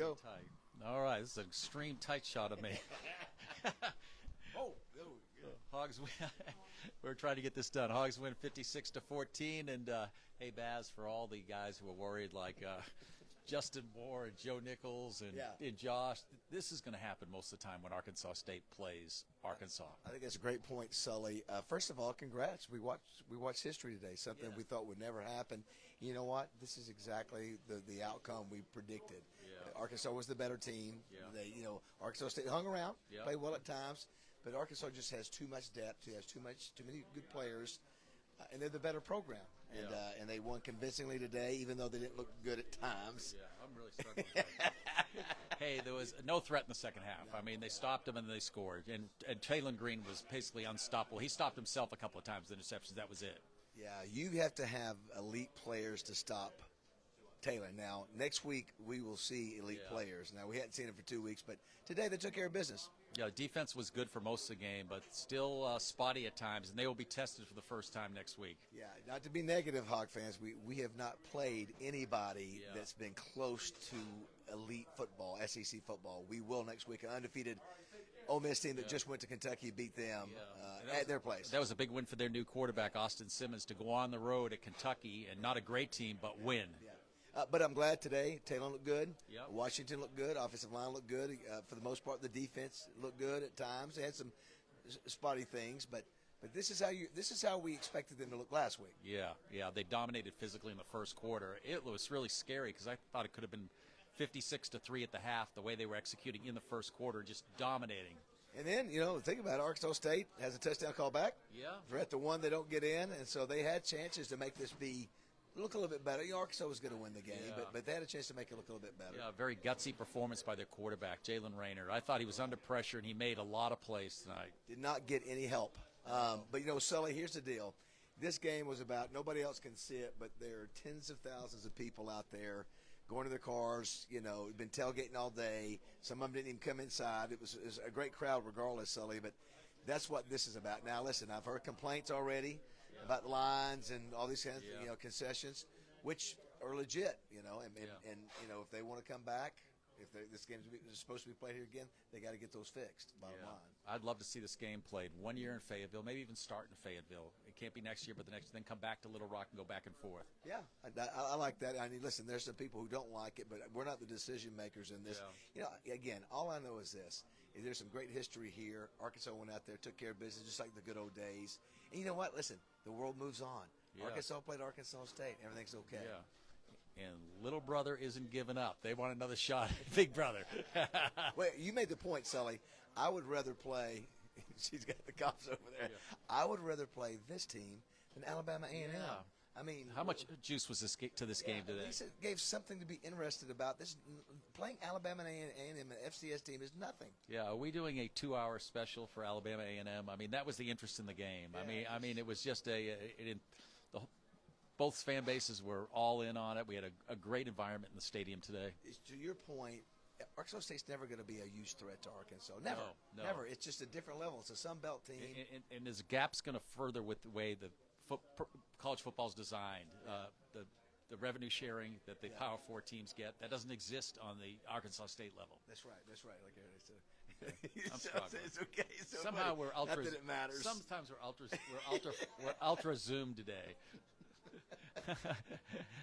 Go. Tight. All right, this is an extreme tight shot of me. Oh, Hogs win. We're trying to get this done. Hogs win 56-14, and hey, Bazz, for all the guys who were worried, like Justin Moore and Joe Nichols and Josh, this is going to happen most of the time when Arkansas State plays Arkansas. I think that's a great point, Sully. First of all, congrats. We watched history today, something we thought would never happen. You know what? This is exactly the outcome we predicted. Yeah. Arkansas was the better team. Yeah. They, Arkansas State hung around, Yeah. played well at times, but Arkansas just has too much depth. It has too many good players, and they're the better program. And and they won convincingly today, even though they didn't look good at times. Yeah, I'm really struggling with that. Hey, there was no threat in the second half. I mean, they stopped them and they scored. And Taylon Green was basically unstoppable. He stopped himself a couple of times with interceptions. That was it. Yeah, you have to have elite players to stop Taylor. Now, next week we will see elite players. Now, we hadn't seen them for 2 weeks, but today they took care of business. Yeah, defense was good for most of the game, but still spotty at times, and they will be tested for the first time next week. Yeah, not to be negative, Hog fans, we have not played anybody that's been close to elite football, SEC football. We will next week. An undefeated Ole Miss team that just went to Kentucky, beat them at their place. That was a big win for their new quarterback, Austin Simmons, to go on the road at Kentucky, and not a great team, but win. Yeah. But I'm glad today. Taylor looked good. Yep. Washington looked good. Offensive line looked good. For the most part, the defense looked good at times. They had some spotty things, but this is how we expected them to look last week. Yeah, they dominated physically in the first quarter. It was really scary because I thought it could have been 56-3 at the half. The way they were executing in the first quarter, just dominating. And then, think about it, Arkansas State has a touchdown call back. Yeah. They're at the one they don't get in, and so they had chances to make this look a little bit better. Arkansas was going to win the game, but they had a chance to make it look a little bit better. Yeah, very gutsy performance by their quarterback, Jalen Raynor. I thought he was under pressure, and he made a lot of plays tonight. Did not get any help. But, Sully, here's the deal. This game was about nobody else can see it, but there are tens of thousands of people out there going to their cars, been tailgating all day. Some of them didn't even come inside. It was a great crowd regardless, Sully, but that's what this is about. Now, listen, I've heard complaints already about the lines and all these kinds of concessions, which are legit, and if they want to come back, if this game is supposed to be played here again, they got to get those fixed. Bottom line. I'd love to see this game played 1 year in Fayetteville, maybe even start in Fayetteville. It can't be next year, but the next, then come back to Little Rock and go back and forth. Yeah, I like that. I mean, listen, there's some people who don't like it, but we're not the decision makers in this. Again, all I know is this: there's some great history here. Arkansas went out there, took care of business, just like the good old days. And you know what? Listen, the world moves on. Yeah. Arkansas played Arkansas State. Everything's okay. Yeah. And little brother isn't giving up. They want another shot at big brother. Wait, you made the point, Sully. I would rather play. She's got the cops over there. Yeah. I would rather play this team than Alabama A&M. Yeah. I mean, how much juice was this to this game today? At least it gave something to be interested about. This playing Alabama A&M, an FCS team, is nothing. Yeah, are we doing a 2-hour special for Alabama A&M? I mean, that was the interest in the game. Yeah, I mean, it was just both fan bases were all in on it. We had a great environment in the stadium today. To your point, Arkansas State's never going to be a huge threat to Arkansas. Never. No. Never. It's just a different level. It's a Sun Belt team. And this gap's going to further with the way the college football is designed. The revenue sharing that the Power 4 teams get, that doesn't exist on the Arkansas State level. That's right. Like Eric said. I'm struggling. It's okay. Somehow we're ultra. Not that it matters. Sometimes we're ultra zoom today.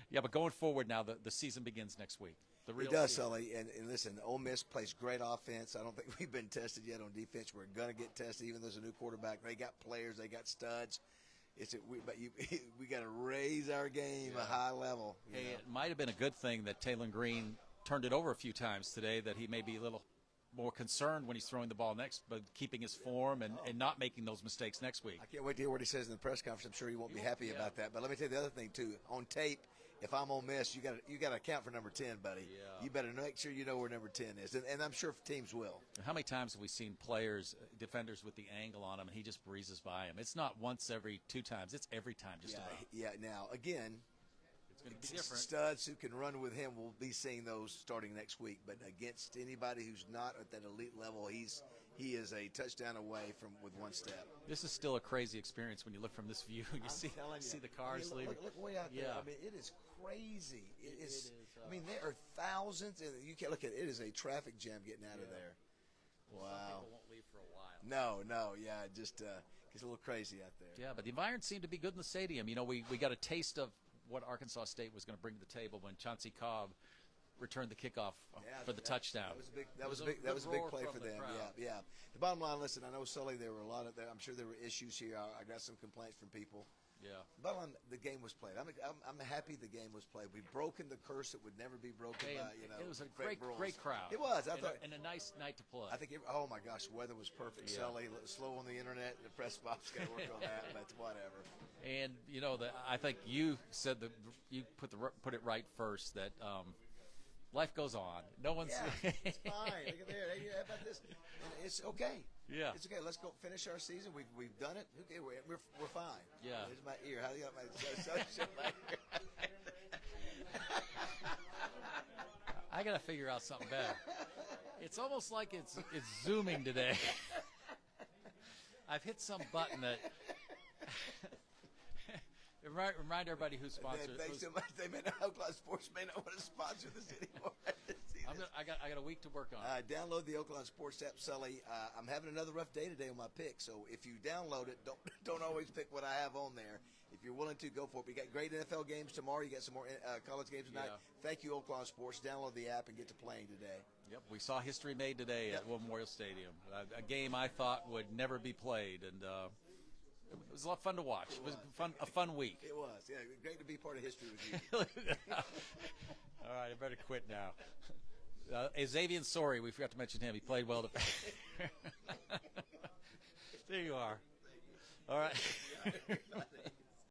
Yeah, but going forward now, the season begins next week. It does, Sully. And listen, Ole Miss plays great offense. I don't think we've been tested yet on defense. We're going to get tested, even though there's a new quarterback. They got players. They got studs. We got to raise our game a high level. Hey, it might have been a good thing that Taylon Green turned it over a few times today, that he may be a little more concerned when he's throwing the ball next, but keeping his form and not making those mistakes next week. I can't wait to hear what he says in the press conference. I'm sure he won't be happy about that. But let me tell you the other thing, too. On tape, if I'm Ole Miss, you got to account for number 10, buddy. Yeah. You better make sure you know where number 10 is. And I'm sure teams will. How many times have we seen defenders with the angle on him, and he just breezes by him? It's not once every 2 times. It's every time just about. Yeah, now, again, it's going to be different. Studs who can run with him, will be seeing those starting next week. But against anybody who's not at that elite level, he is a touchdown away with one step. This is still a crazy experience when you look from this view. You see the cars leaving. Look way out there. I mean, it is crazy. I mean, there are thousands, and you can't look at it. It is a traffic jam getting out of there. Wow. Some people won't leave for a while. No, yeah, it just gets a little crazy out there. Yeah, but the environment seemed to be good in the stadium. You know, we got a taste of what Arkansas State was going to bring to the table when Chauncey Cobb returned the kickoff for the touchdown. That was a big play for them. Yeah. The bottom line, listen, I know, Sully, there were a lot of, I'm sure there were issues here. I got some complaints from people. Yeah. The bottom line, the game was played. I'm happy the game was played. We've broken the curse that would never be broken by, it was a great crowd. It was. I thought, and a nice night to play. I think, oh my gosh, weather was perfect. Yeah. Sully, slow on the internet, the press box got to work on that, but whatever. And you know, I think you said that you put it right first that life goes on. No one's. Yeah, it's fine. Look at there. Hey, how about this? It's okay. Yeah. It's okay. Let's go finish our season. We've done it. Okay, we're fine. Yeah. There's my ear. How do you got my ear? I got to figure out something better. It's almost like it's zooming today. I've hit some button that. Remind everybody who sponsors. Thanks so much. Oakland Sports may not want to sponsor this anymore. I got a week to work on it. Download the Oakland Sports app, Sully. I'm having another rough day today on my pick, so if you download it, don't always pick what I have on there. If you're willing to, go for it. We got great NFL games tomorrow. You got some more college games tonight. Yeah. Thank you, Oakland Sports. Download the app and get to playing today. Yep, we saw history made today at Memorial Stadium. A game I thought would never be played, and it was a lot of fun to watch. It was a fun week. It was. Yeah, great to be part of history with you. All right, I better quit now. Xavier Sorey, we forgot to mention him. He played well. There you are. All right.